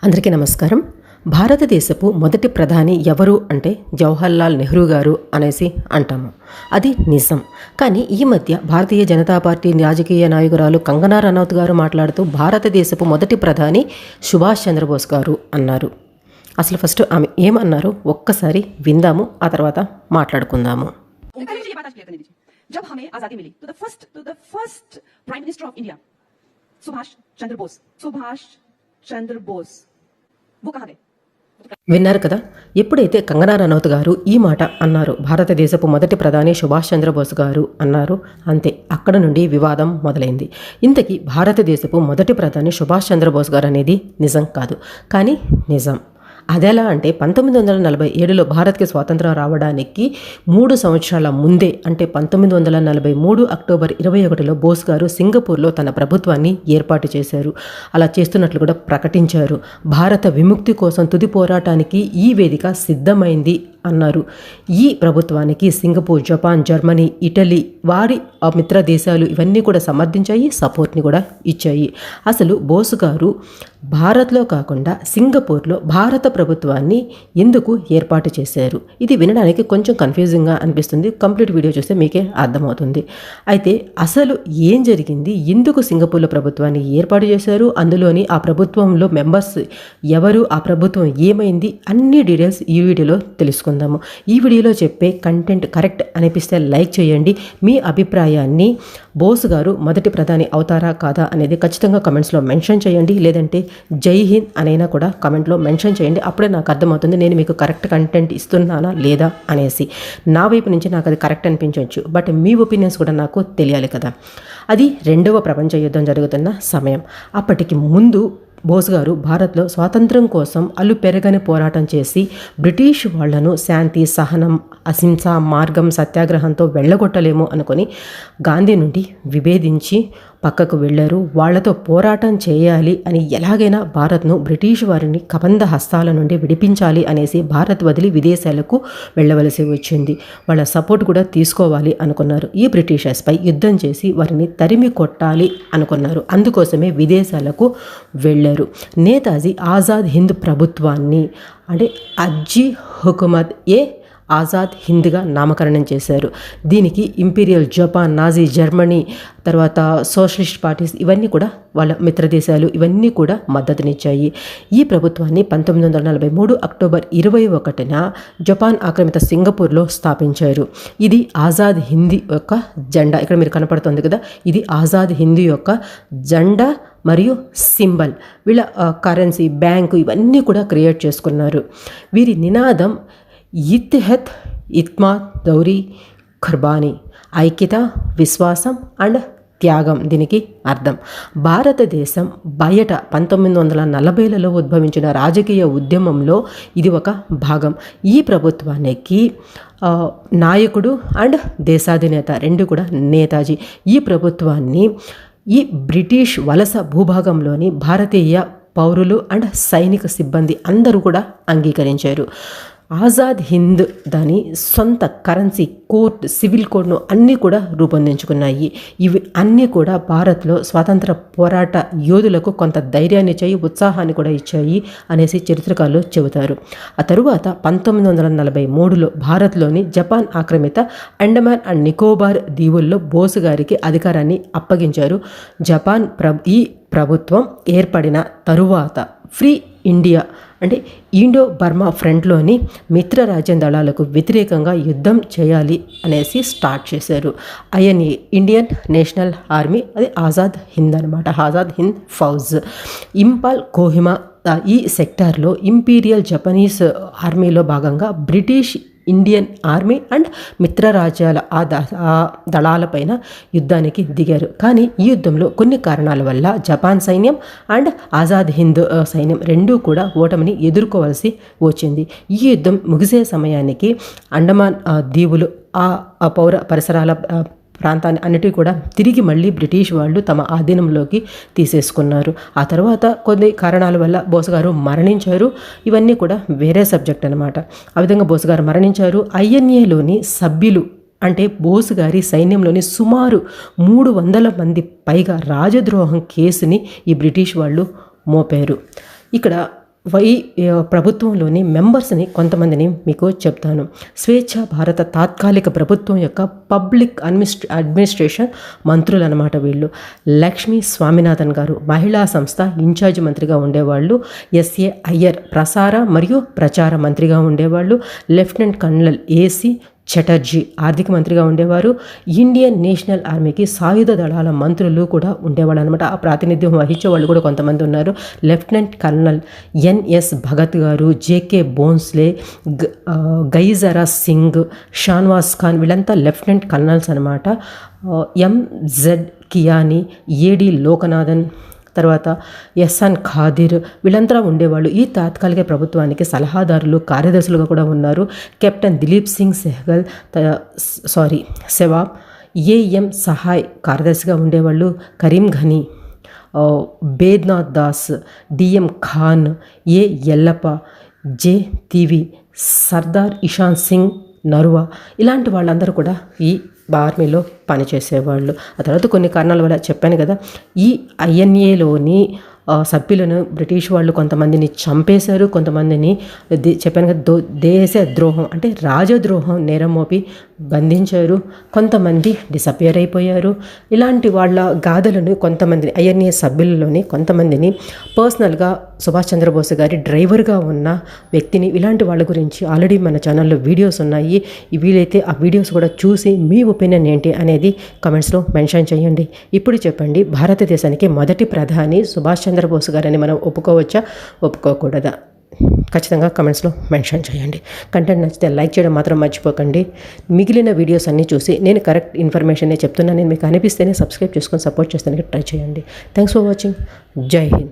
అందరికీ నమస్కారం. భారతదేశపు మొదటి ప్రధాని ఎవరు అంటే జవహర్లాల్ నెహ్రూ గారు అనేసి అంటాము. అది నిజం. కానీ ఈ మధ్య భారతీయ జనతా పార్టీ రాజకీయ నాయకురాలు కంగనా రనౌత్ గారు మాట్లాడుతూ భారతదేశపు మొదటి ప్రధాని సుభాష్ చంద్రబోస్ గారు అన్నారు. అసలు ఫస్ట్ ఆమె ఏమన్నారో ఒక్కసారి విందాము, ఆ తర్వాత మాట్లాడుకుందాము. जब हमें आजादी मिली तो the first prime minister of India Subhash Chandra Bose वो कहाँ गए? విన్నారు కదా. ఎప్పుడైతే కంగనా రనౌత్ గారు ఈ మాట అన్నారు, భారతదేశపు మొదటి ప్రధాని సుభాష్ చంద్రబోస్ గారు అన్నారు, అంతే అక్కడ నుండి వివాదం మొదలైంది. ఇంతకీ భారతదేశపు మొదటి ప్రధాని సుభాష్ చంద్రబోస్ గారు అనేది నిజం కాదు, కానీ నిజం. అదెలా అంటే 1947లో భారత్కి స్వాతంత్రం రావడానికి 3 సంవత్సరాల ముందే, అంటే 1943 అక్టోబర్ 21లో బోస్ గారు సింగపూర్లో తన ప్రభుత్వాన్ని ఏర్పాటు చేశారు. అలా చేస్తున్నట్లు కూడా ప్రకటించారు. భారత విముక్తి కోసం తుది పోరాటానికి ఈ వేదిక సిద్ధమైంది అన్నారు. ఈ ప్రభుత్వానికి సింగపూర్, జపాన్, జర్మనీ, ఇటలీ వారి మిత్ర దేశాలు ఇవన్నీ కూడా సమర్థించాయి, సపోర్ట్ని కూడా ఇచ్చాయి. అసలు బోస్ గారు భారత్లో కాకుండా సింగపూర్లో భారత ప్రభుత్వాన్ని ఎందుకు ఏర్పాటు చేశారు? ఇది వినడానికి కొంచెం కన్ఫ్యూజింగ్గా అనిపిస్తుంది. కంప్లీట్ వీడియో చూస్తే మీకే అర్థమవుతుంది. అయితే అసలు ఏం జరిగింది, ఎందుకు సింగపూర్లో ప్రభుత్వాన్ని ఏర్పాటు చేశారు, అందులోని ఆ ప్రభుత్వంలో మెంబర్స్ ఎవరు, ఆ ప్రభుత్వం ఏమైంది, అన్ని డీటెయిల్స్ ఈ వీడియోలో తెలుసుకుందాము. ఈ వీడియోలో చెప్పే కంటెంట్ కరెక్ట్ అనిపిస్తే లైక్ చేయండి. మీ అభిప్రాయాన్ని బోస్ గారు మొదటి ప్రధాని అవుతారా కాదా అనేది ఖచ్చితంగా కమెంట్స్లో మెన్షన్ చేయండి. లేదంటే జై హింద్ అనైనా కూడా కమెంట్లో మెన్షన్ చేయండి. అప్పుడే నాకు అర్థమవుతుంది నేను మీకు కరెక్ట్ కంటెంట్ ఇస్తున్నానా లేదా అనేసి. నా వైపు నుంచి నాకు అది కరెక్ట్ అనిపించవచ్చు, బట్ మీ ఒపీనియన్స్ కూడా నాకు తెలియాలి కదా. అది 2వ ప్రపంచ యుద్ధం జరుగుతున్న సమయం. అప్పటికి ముందు బోస్ గారు భారత్లో స్వాతంత్రం కోసం అలుపెరగని పోరాటం చేసి బ్రిటిష్ వాళ్లను శాంతి, సహనం, అహింస మార్గం, సత్యాగ్రహంతో వెళ్ళగొట్టలేము అనుకొని గాంధీ నుండి విభేదించి పక్కకు వెళ్ళారు. వాళ్లతో పోరాటం చేయాలి అని, ఎలాగైనా భారత్ను బ్రిటిష్ వారిని కబంధ హస్తాల నుండి విడిపించాలి అనేసి భారత్ వదిలి విదేశాలకు వెళ్ళవలసి వచ్చింది. వాళ్ళ సపోర్ట్ కూడా తీసుకోవాలి అనుకున్నారు. ఈ బ్రిటిషర్స్పై యుద్ధం చేసి వారిని తరిమి కొట్టాలి అనుకున్నారు. అందుకోసమే విదేశాలకు వెళ్ళారు. నేతాజీ ఆజాద్ హింద్ ప్రభుత్వాన్ని, అంటే అజ్జీ హుకుమత్ ఆజాద్ హింద్గా నామకరణం చేశారు. దీనికి ఇంపీరియల్ జపాన్, నాజీ జర్మనీ, తర్వాత సోషలిస్ట్ పార్టీస్ ఇవన్నీ కూడా వాళ్ళ మిత్రదేశాలు ఇవన్నీ కూడా మద్దతునిచ్చాయి. ఈ ప్రభుత్వాన్ని 1943 అక్టోబర్ 21న జపాన్ ఆక్రమిత సింగపూర్లో స్థాపించారు. ఇది ఆజాద్ హింద్ యొక్క జెండా, ఇక్కడ మీరు కనపడుతుంది కదా, ఇది ఆజాద్ హింద్ యొక్క జెండా మరియు సింబల్. వీళ్ళ కరెన్సీ, బ్యాంకు ఇవన్నీ కూడా క్రియేట్ చేసుకున్నారు. వీరి నినాదం ఇత్తిహద్ ఇత్మాద్ దౌరీ ఖుర్బానీ, ఐక్యత, విశ్వాసం అండ్ త్యాగం. దీనికి అర్థం భారతదేశం బయట 1940లలో ఉద్భవించిన రాజకీయ ఉద్యమంలో ఇది ఒక భాగం. ఈ ప్రభుత్వానికి నాయకుడు అండ్ దేశాధినేత రెండు కూడా నేతాజీ. ఈ ప్రభుత్వాన్ని ఈ బ్రిటిష్ వలస భూభాగంలోని భారతీయ పౌరులు అండ్ సైనిక సిబ్బంది అందరూ కూడా అంగీకరించారు. ఆజాద్ హింద్ దాని సొంత కరెన్సీ, కోర్ట్, సివిల్ కోడ్ను అన్నీ కూడా రూపొందించుకున్నాయి. ఇవి అన్నీ కూడా భారత్లో స్వాతంత్ర పోరాట యోధులకు కొంత ధైర్యాన్ని ఇచ్చాయి, ఉత్సాహాన్ని కూడా ఇచ్చాయి అనేసి చరిత్రకారులు చెబుతారు. ఆ తరువాత 1943లో భారత్లోని జపాన్ ఆక్రమిత అండమాన్ అండ్ నికోబార్ దీవుల్లో బోసు గారికి అధికారాన్ని అప్పగించారు. జపాన్ ఈ ప్రభుత్వం ఏర్పడిన తరువాత ఫ్రీ ఇండియా, అంటే ఇండో బర్మా ఫ్రంట్లోని మిత్రరాజ్య దళాలకు వ్యతిరేకంగా యుద్ధం చేయాలి అనేసి స్టార్ట్ చేశారు. ఐఎన్ఏ, ఇండియన్ నేషనల్ ఆర్మీ, అది ఆజాద్ హింద్ అనమాట, ఆజాద్ హింద్ ఫౌజ్. ఇంపాల్, కోహిమా ఈ సెక్టార్లో ఇంపీరియల్ జపనీస్ ఆర్మీలో భాగంగా బ్రిటిష్ ఇండియన్ ఆర్మీ అండ్ మిత్రరాజ్యాల ఆ దళాలపైన యుద్ధానికి దిగారు. కానీ ఈ యుద్ధంలో కొన్ని కారణాల వల్ల జపాన్ సైన్యం అండ్ ఆజాద్ హింద్ సైన్యం రెండూ కూడా ఓటమిని ఎదుర్కోవాల్సి వచ్చింది. ఈ యుద్ధం ముగిసే సమయానికి అండమాన్ దీవులు, ఆ పౌర పరిసరాల ప్రాంతాన్ని అన్నిటి కూడా తిరిగి మళ్ళీ బ్రిటిష్ వాళ్ళు తమ ఆధీనంలోకి తీసేసుకున్నారు. ఆ తర్వాత కొన్ని కారణాల వల్ల బోస్ గారు మరణించారు. ఇవన్నీ కూడా వేరే సబ్జెక్ట్ అనమాట. ఆ విధంగా బోస్ గారు మరణించారు. ఐఎన్ఏలోని సభ్యులు, అంటే బోస్ గారి సైన్యంలోని సుమారు 300 మంది పైగా రాజద్రోహం కేసుని ఈ బ్రిటిష్ వాళ్ళు మోపారు. ఇక్కడ ప్రభుత్వంలోని మెంబర్స్ని కొంతమందిని మీకు చెప్తాను. స్వేచ్ఛ భారత తాత్కాలిక ప్రభుత్వం యొక్క పబ్లిక్ అడ్మినిస్ట్రేషన్ మంత్రులు అన్నమాట వీళ్ళు. లక్ష్మీ స్వామినాథన్ గారు మహిళా సంస్థ ఇన్ఛార్జ్ మంత్రిగా ఉండేవాళ్ళు. ఎస్ఏ అయ్యర్ ప్రసార మరియు ప్రచార మంత్రిగా ఉండేవాళ్ళు. లెఫ్టినెంట్ కర్నల్ ఏసీ చటర్జీ ఆర్థిక మంత్రిగా ఉండేవారు. ఇండియన్ నేషనల్ ఆర్మీకి సాయుధ దళాల మంత్రులు కూడా ఉండేవాళ్ళు అనమాట. ఆ ప్రాతినిధ్యం వహించే వాళ్ళు కూడా కొంతమంది ఉన్నారు. లెఫ్టినెంట్ కర్నల్ ఎన్ఎస్ భగత్ గారు, జేకే బోన్స్లే, గైజరా సింగ్, షాన్వాస్ ఖాన్ వీళ్ళంతా లెఫ్టినెంట్ కర్నల్స్ అనమాట. ఎంజెడ్ కియానీ, ఏడి లోకనాథన్, తర్వాత ఎస్ఎన్ ఖాదిర్ వీళ్ళంతా ఉండేవాళ్ళు. ఈ తాత్కాలిక ప్రభుత్వానికి సలహాదారులు, కార్యదర్శులుగా కూడా ఉన్నారు. కెప్టెన్ దిలీప్ సింగ్ సెవాబ్, ఏఎం సహాయ్ కార్యదర్శిగా ఉండేవాళ్ళు. కరీం ఘనీ, బేద్నాథ్ దాస్, డిఎం ఖాన్, ఏ ఎల్లప్ప, జే తివి, సర్దార్ ఇషాన్ సింగ్ నరువా ఇలాంటి వాళ్ళందరూ కూడా ఈ ఆర్మీలో పనిచేసేవాళ్ళు. ఆ తర్వాత కొన్ని కారణాల వల్ల చెప్పాను కదా, ఈ ఐఎన్ఏలోని సభ్యులను బ్రిటిష్ వాళ్ళు కొంతమందిని చంపేశారు, కొంతమందిని చెప్పాను కదా దేశ ద్రోహం అంటే రాజద్రోహం నేరం మోపి బంధించారు, కొంతమంది డిసపియర్ అయిపోయారు. ఇలాంటి వాళ్ళ గాథలను కొంతమందిని ఐఎన్ఏ సభ్యులలోని కొంతమందిని పర్సనల్గా సుభాష్ చంద్రబోస్ గారి డ్రైవర్గా ఉన్న వ్యక్తిని ఇలాంటి వాళ్ళ గురించి ఆల్రెడీ మన ఛానల్లో వీడియోస్ ఉన్నాయి. వీలైతే ఆ వీడియోస్ కూడా చూసి మీ ఒపీనియన్ ఏంటి అనేది కమెంట్స్లో మెన్షన్ చేయండి. ఇప్పుడు చెప్పండి, భారతదేశానికి మొదటి ప్రధాని సుభాష్ చంద్రబోస్ గారని మనం ఒప్పుకోవచ్చా, ఒప్పుకోకూడదా? ఖచ్చితంగా కమెంట్స్లో మెన్షన్ చేయండి. కంటెంట్ నచ్చితే లైక్ చేయడం మాత్రం మర్చిపోకండి. మిగిలిన వీడియోస్ అన్నీ చూసి నేను కరెక్ట్ ఇన్ఫర్మేషన్ చెప్తున్నాను, నేను మీకు అనిపిస్తేనే సబ్స్క్రైబ్ చేసుకొని సపోర్ట్ చేస్తానికి ట్రై చేయండి. Thanks for watching. జై హింద్.